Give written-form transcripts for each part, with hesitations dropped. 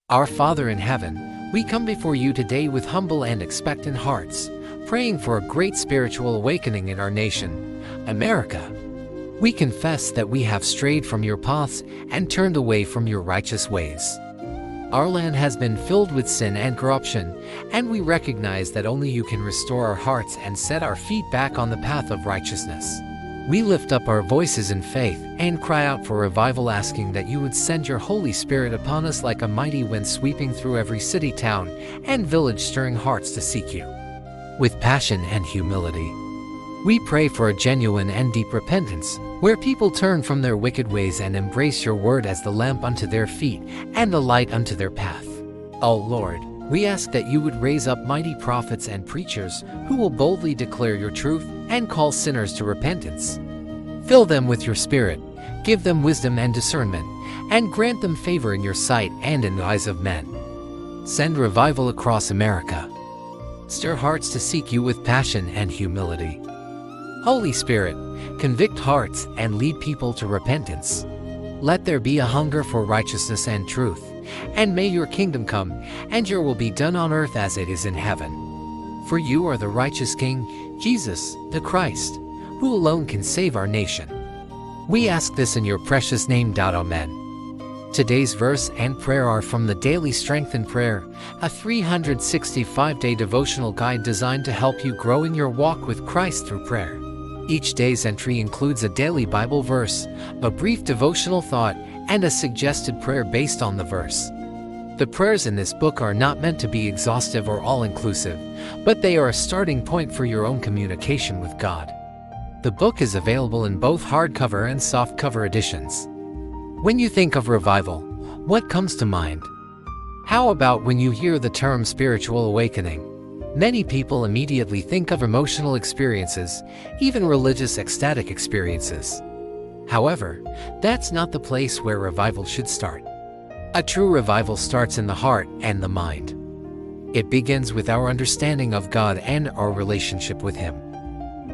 Our Father in heaven, we come before you today with humble and expectant hearts, praying for a great spiritual awakening in our nation, America. We confess that we have strayed from your paths and turned away from your righteous ways. Our land has been filled with sin and corruption, and we recognize that only you can restore our hearts and set our feet back on the path of righteousness. We lift up our voices in faith and cry out for revival, asking that you would send your Holy Spirit upon us like a mighty wind, sweeping through every city, town, and village, stirring hearts to seek you with passion and humility. We pray for a genuine and deep repentance, where people turn from their wicked ways and embrace your word as the lamp unto their feet and the light unto their path. O Lord, we ask that you would raise up mighty prophets and preachers who will boldly declare your truth and call sinners to repentance. Fill them with your Spirit, give them wisdom and discernment, and grant them favor in your sight and in the eyes of men. Send revival across America. Stir hearts to seek you with passion and humility. Holy Spirit, convict hearts and lead people to repentance. Let there be a hunger for righteousness and truth, and may your kingdom come, and your will be done on earth as it is in heaven. For you are the righteous King, Jesus, the Christ, who alone can save our nation. We ask this in your precious name. Amen. Today's verse and prayer are from the Daily Strength in Prayer, a 365-day devotional guide designed to help you grow in your walk with Christ through prayer. Each day's entry includes a daily Bible verse, a brief devotional thought, and a suggested prayer based on the verse. The prayers in this book are not meant to be exhaustive or all-inclusive, but they are a starting point for your own communication with God. The book is available in both hardcover and softcover editions. When you think of revival, what comes to mind? How about when you hear the term spiritual awakening? Many people immediately think of emotional experiences, even religious ecstatic experiences. However, that's not the place where revival should start. A true revival starts in the heart and the mind. It begins with our understanding of God and our relationship with Him.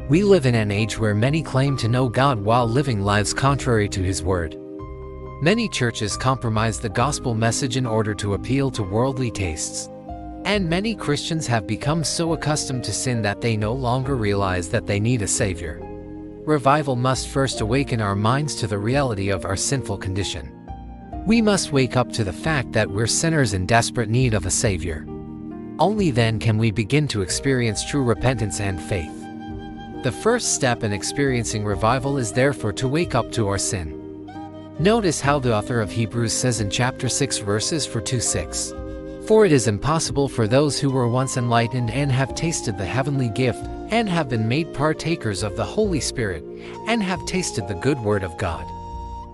We live in an age where many claim to know God while living lives contrary to His Word. Many churches compromise the gospel message in order to appeal to worldly tastes. And many Christians have become so accustomed to sin that they no longer realize that they need a Savior. Revival must first awaken our minds to the reality of our sinful condition. We must wake up to the fact that we're sinners in desperate need of a Savior. Only then can we begin to experience true repentance and faith. The first step in experiencing revival is therefore to wake up to our sin. Notice how the author of Hebrews says in chapter 6 verses 4-6. For it is impossible for those who were once enlightened and have tasted the heavenly gift, and have been made partakers of the Holy Spirit, and have tasted the good word of God,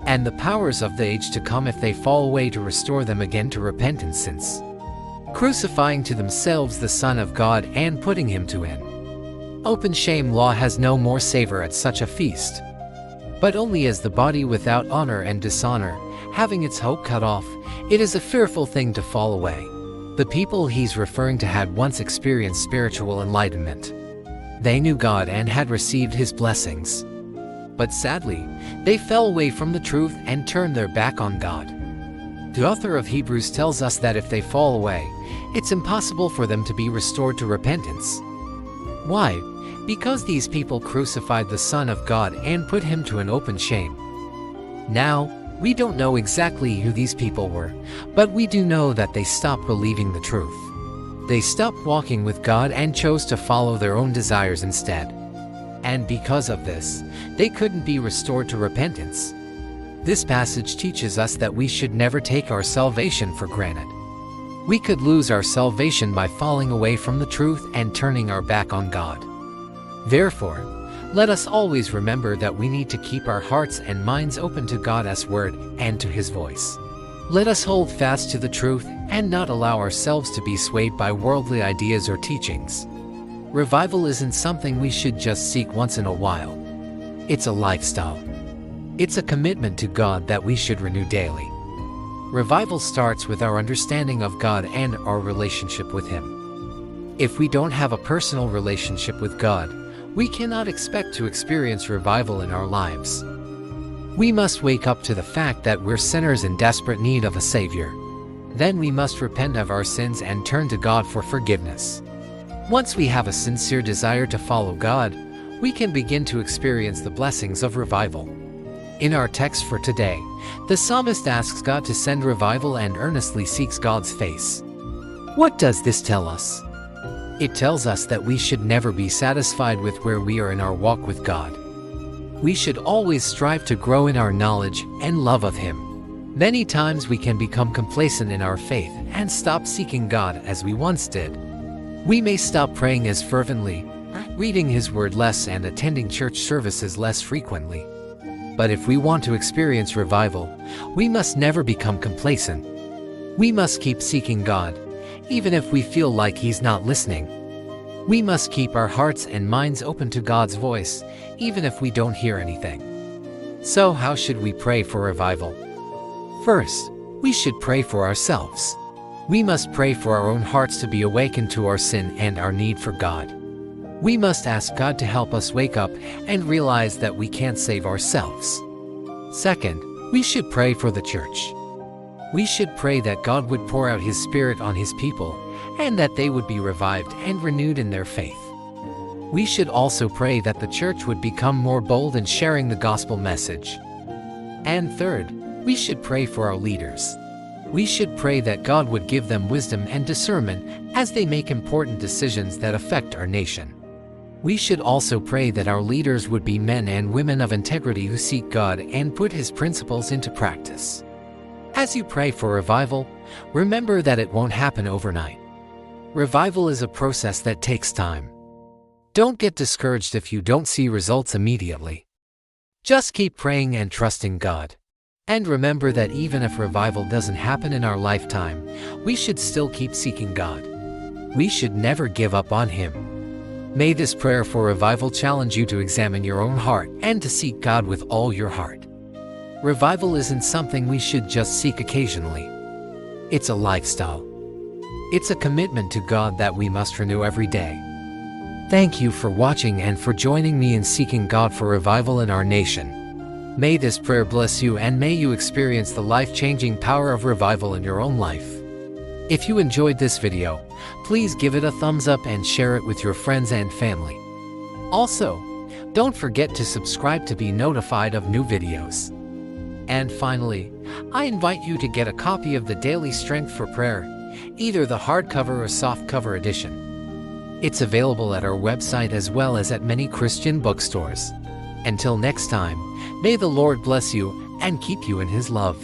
and the powers of the age to come, if they fall away, to restore them again to repentance, since crucifying to themselves the Son of God and putting him to an open shame, law has no more savor at such a feast, but only as the body without honor and dishonor, having its hope cut off. It is a fearful thing to fall away. The people he's referring to had once experienced spiritual enlightenment. They knew God and had received His blessings. But sadly, they fell away from the truth and turned their back on God. The author of Hebrews tells us that if they fall away, it's impossible for them to be restored to repentance. Why? Because these people crucified the Son of God and put Him to an open shame. Now, we don't know exactly who these people were, but we do know that they stopped believing the truth. They stopped walking with God and chose to follow their own desires instead. And because of this, they couldn't be restored to repentance. This passage teaches us that we should never take our salvation for granted. We could lose our salvation by falling away from the truth and turning our back on God. Therefore, let us always remember that we need to keep our hearts and minds open to God's word and to His voice. Let us hold fast to the truth and not allow ourselves to be swayed by worldly ideas or teachings. Revival isn't something we should just seek once in a while. It's a lifestyle. It's a commitment to God that we should renew daily. Revival starts with our understanding of God and our relationship with Him. If we don't have a personal relationship with God, we cannot expect to experience revival in our lives. We must wake up to the fact that we're sinners in desperate need of a Savior. Then we must repent of our sins and turn to God for forgiveness. Once we have a sincere desire to follow God, we can begin to experience the blessings of revival. In our text for today, the psalmist asks God to send revival and earnestly seeks God's face. What does this tell us? It tells us that we should never be satisfied with where we are in our walk with God. We should always strive to grow in our knowledge and love of Him. Many times we can become complacent in our faith and stop seeking God as we once did. We may stop praying as fervently, reading His Word less, and attending church services less frequently. But if we want to experience revival, we must never become complacent. We must keep seeking God, even if we feel like He's not listening. We must keep our hearts and minds open to God's voice, even if we don't hear anything. So how should we pray for revival? First, we should pray for ourselves. We must pray for our own hearts to be awakened to our sin and our need for God. We must ask God to help us wake up and realize that we can't save ourselves. Second, we should pray for the church. We should pray that God would pour out His Spirit on His people and that they would be revived and renewed in their faith. We should also pray that the church would become more bold in sharing the gospel message. And third, we should pray for our leaders. We should pray that God would give them wisdom and discernment as they make important decisions that affect our nation. We should also pray that our leaders would be men and women of integrity who seek God and put His principles into practice. As you pray for revival, remember that it won't happen overnight. Revival is a process that takes time. Don't get discouraged if you don't see results immediately. Just keep praying and trusting God. And remember that even if revival doesn't happen in our lifetime, we should still keep seeking God. We should never give up on Him. May this prayer for revival challenge you to examine your own heart and to seek God with all your heart. Revival isn't something we should just seek occasionally. It's a lifestyle. It's a commitment to God that we must renew every day. Thank you for watching and for joining me in seeking God for revival in our nation. May this prayer bless you and may you experience the life-changing power of revival in your own life. If you enjoyed this video, please give it a thumbs up and share it with your friends and family. Also, don't forget to subscribe to be notified of new videos. And finally, I invite you to get a copy of the Daily Strength for Prayer, either the hardcover or softcover edition. It's available at our website as well as at many Christian bookstores. Until next time, may the Lord bless you and keep you in His love.